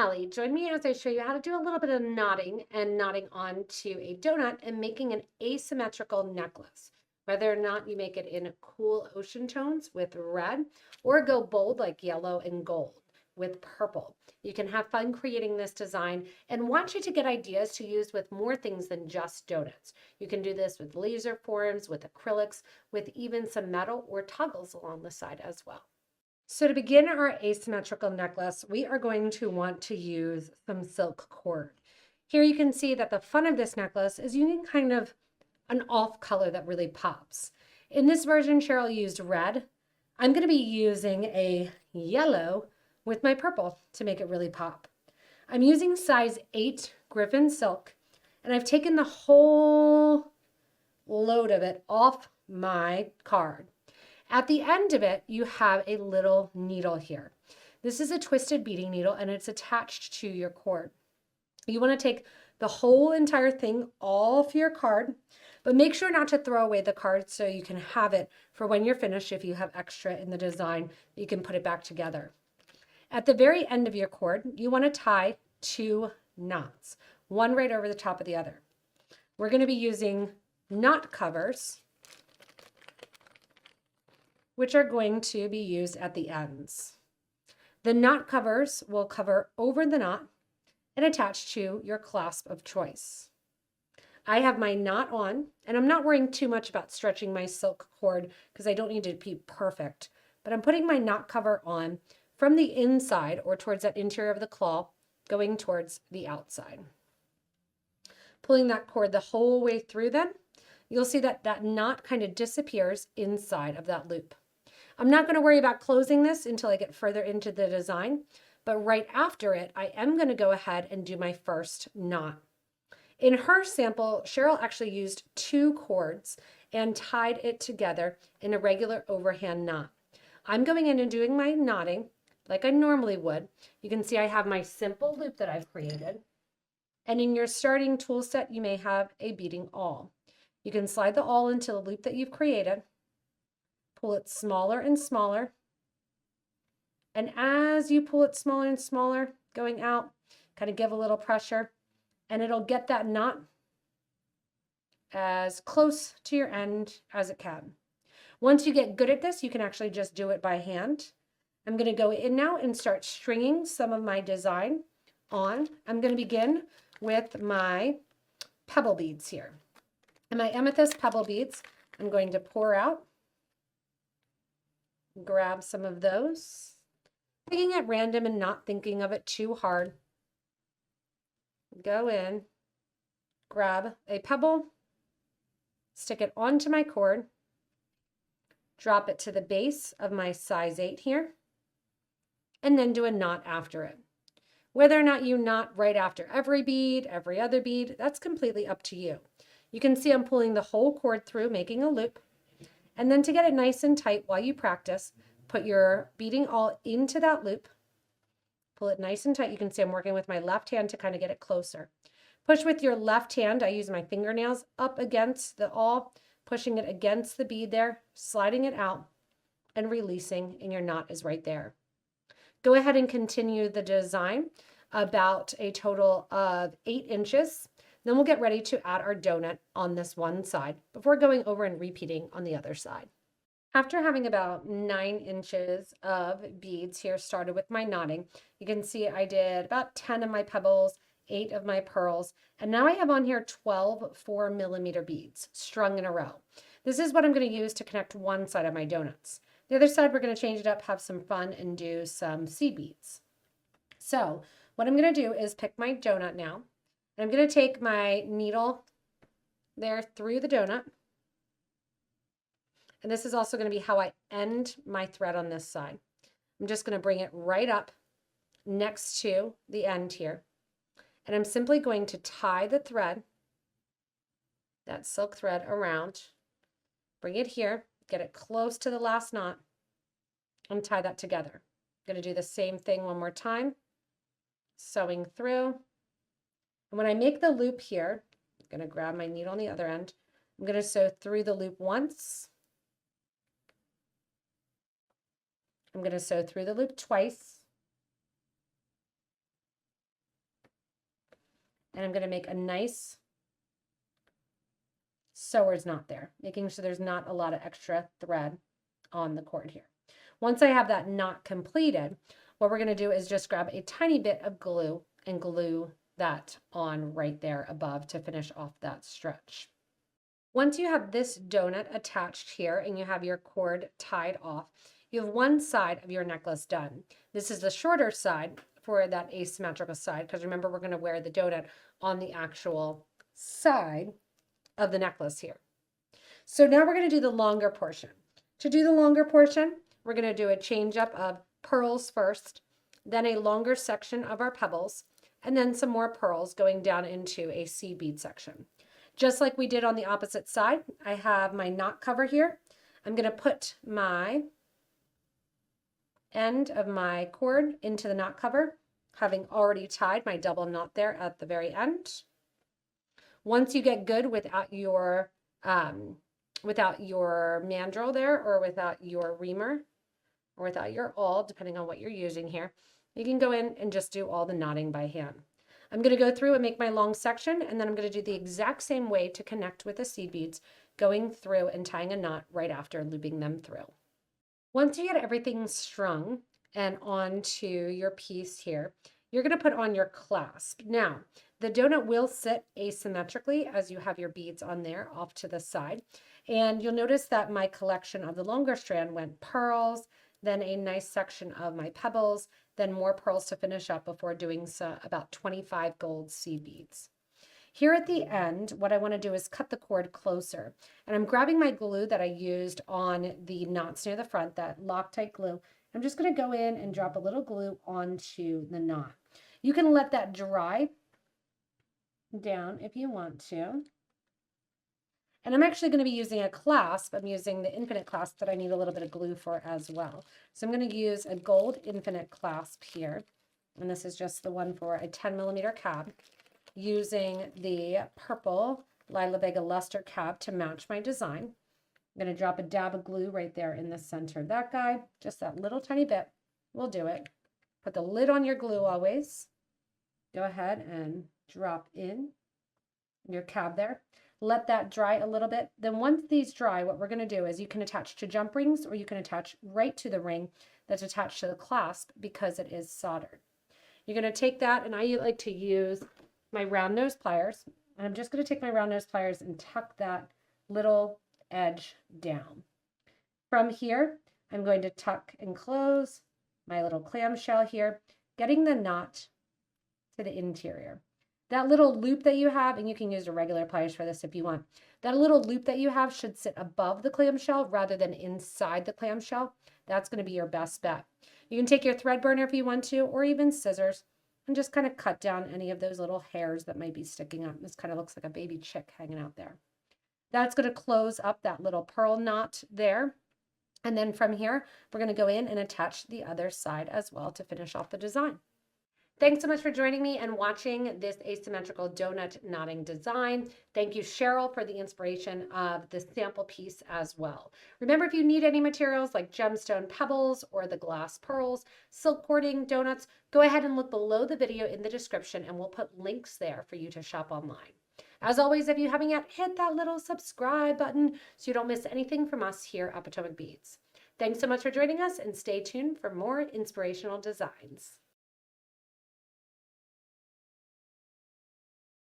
Allie. Join me as I show you how to do a little bit of knotting and knotting onto a donut and making an asymmetrical necklace. Whether or not you make it in cool ocean tones with red or go bold like yellow and gold with purple. You can have fun creating this design and want you to get ideas to use with more things than just donuts. You can do this with laser forms, with acrylics, with even some metal or toggles along the side as well. So to begin our asymmetrical necklace, we are going to want to use some silk cord. Here you can see that the fun of this necklace is you need kind of an off color that really pops. In this version, Cheryl used red. I'm going to be using a yellow with my purple to make it really pop. I'm using size 8 Griffin silk, and I've taken the whole load of it off my card. At the end of it, you have a little needle here. This is a twisted beading needle and it's attached to your cord. You want to take the whole entire thing off your card, but make sure not to throw away the card so you can have it for when you're finished. If you have extra in the design, you can put it back together. At the very end of your cord, you want to tie 2 knots, one right over the top of the other. We're going to be using knot covers, which are going to be used at the ends. The knot covers will cover over the knot and attach to your clasp of choice. I have my knot on, and I'm not worrying too much about stretching my silk cord because I don't need it to be perfect, but I'm putting my knot cover on from the inside or towards that interior of the claw, going towards the outside. Pulling that cord the whole way through then, you'll see that that knot kind of disappears inside of that loop. I'm not going to worry about closing this until I get further into the design, but right after it, I am going to go ahead and do my first knot. In her sample, Cheryl actually used 2 cords and tied it together in a regular overhand knot. I'm going in and doing my knotting like I normally would. You can see I have my simple loop that I've created. And in your starting tool set, you may have a beading awl. You can slide the awl into the loop that you've created. Pull it smaller and smaller. And as you pull it smaller and smaller, going out, kind of give a little pressure, and it'll get that knot as close to your end as it can. Once you get good at this, you can actually just do it by hand. I'm going to go in now and start stringing some of my design on. I'm going to begin with my pebble beads here. And my amethyst pebble beads, I'm going to pour out. Grab some of those, picking at random and not thinking of it too hard. Go in, grab a pebble, stick it onto my cord, drop it to the base of my size 8 here, and then do a knot after it. Whether or not you knot right after every bead, every other bead, that's completely up to you. You can see I'm pulling the whole cord through, making a loop. And then to get it nice and tight while you practice, put your beading awl into that loop. Pull it nice and tight. You can see I'm working with my left hand to kind of get it closer. Push with your left hand. I use my fingernails up against the awl, pushing it against the bead there, sliding it out, and releasing, and your knot is right there. Go ahead and continue the design about a total of 8 inches. Then we'll get ready to add our donut on this one side before going over and repeating on the other side. After having about 9 inches of beads here started with my knotting, you can see I did about 10 of my pebbles, 8 of my pearls, and now I have on here 12 4mm beads strung in a row. This is what I'm going to use to connect one side of my donuts. The other side, we're going to change it up, have some fun, and do some seed beads. So what I'm going to do is pick my donut now. I'm going to take my needle there through the donut. And this is also going to be how I end my thread on this side. I'm just going to bring it right up next to the end here. And I'm simply going to tie the thread, that silk thread, around, bring it here, get it close to the last knot, and tie that together. I'm going to do the same thing one more time, sewing through. And when I make the loop here, I'm going to grab my needle on the other end. I'm going to sew through the loop once. I'm going to sew through the loop twice. and I'm going to make a nice sewer's knot there, making sure there's not a lot of extra thread on the cord here. Once I have that knot completed, what we're going to do is just grab a tiny bit of glue and glue that on right there above to finish off that stretch. Once you have this donut attached here and you have your cord tied off, you have one side of your necklace done. This is the shorter side for that asymmetrical side, because remember, we're going to wear the donut on the actual side of the necklace here. So now we're going to do the longer portion. To do the longer portion, we're going to do a change up of pearls first, then a longer section of our pebbles, and then some more pearls going down into a seed bead section. Just like we did on the opposite side, I have my knot cover here. I'm going to put my end of my cord into the knot cover, having already tied my double knot there at the very end. Once you get good without your mandrel there, or without your reamer, or without your awl, depending on what you're using here, you can go in and just do all the knotting by hand. I'm going to go through and make my long section, and then I'm going to do the exact same way to connect with the seed beads, going through and tying a knot right after looping them through. Once you get everything strung and onto your piece here, you're going to put on your clasp. Now, the donut will sit asymmetrically as you have your beads on there off to the side. And you'll notice that my collection of the longer strand went pearls, then a nice section of my pebbles, then more pearls to finish up before doing about 25 gold seed beads. Here at the end, what I want to do is cut the cord closer. And I'm grabbing my glue that I used on the knots near the front, that Loctite glue. I'm just going to go in and drop a little glue onto the knot. You can let that dry down if you want to. And I'm actually going to be using a clasp. I'm using the infinite clasp that I need a little bit of glue for as well. So I'm going to use a gold infinite clasp here. And this is just the one for a 10mm cab, using the purple Lila Vega luster cab to match my design. I'm going to drop a dab of glue right there in the center of that guy. Just that little tiny bit will do it. Put the lid on your glue always. Go ahead and drop in your cab there. Let that dry a little bit. Then once these dry, what we're going to do is you can attach to jump rings, or you can attach right to the ring that's attached to the clasp because it is soldered. You're going to take that, and I like to use my round nose pliers, and I'm just going to take my round nose pliers and tuck that little edge down. From here, I'm going to tuck and close my little clamshell here, getting the knot to the interior. That little loop that you have, and you can use a regular pliers for this if you want, that little loop that you have should sit above the clamshell rather than inside the clamshell. That's going to be your best bet. You can take your thread burner if you want to, or even scissors, and just kind of cut down any of those little hairs that might be sticking up. This kind of looks like a baby chick hanging out there. That's going to close up that little pearl knot there. And then from here, we're going to go in and attach the other side as well to finish off the design. Thanks so much for joining me and watching this asymmetrical donut knotting design. Thank you, Cheryl, for the inspiration of the sample piece as well. Remember, if you need any materials like gemstone pebbles or the glass pearls, silk cording, donuts, go ahead and look below the video in the description, and we'll put links there for you to shop online. As always, if you haven't yet, hit that little subscribe button so you don't miss anything from us here at Potomac Beads. Thanks so much for joining us, and stay tuned for more inspirational designs.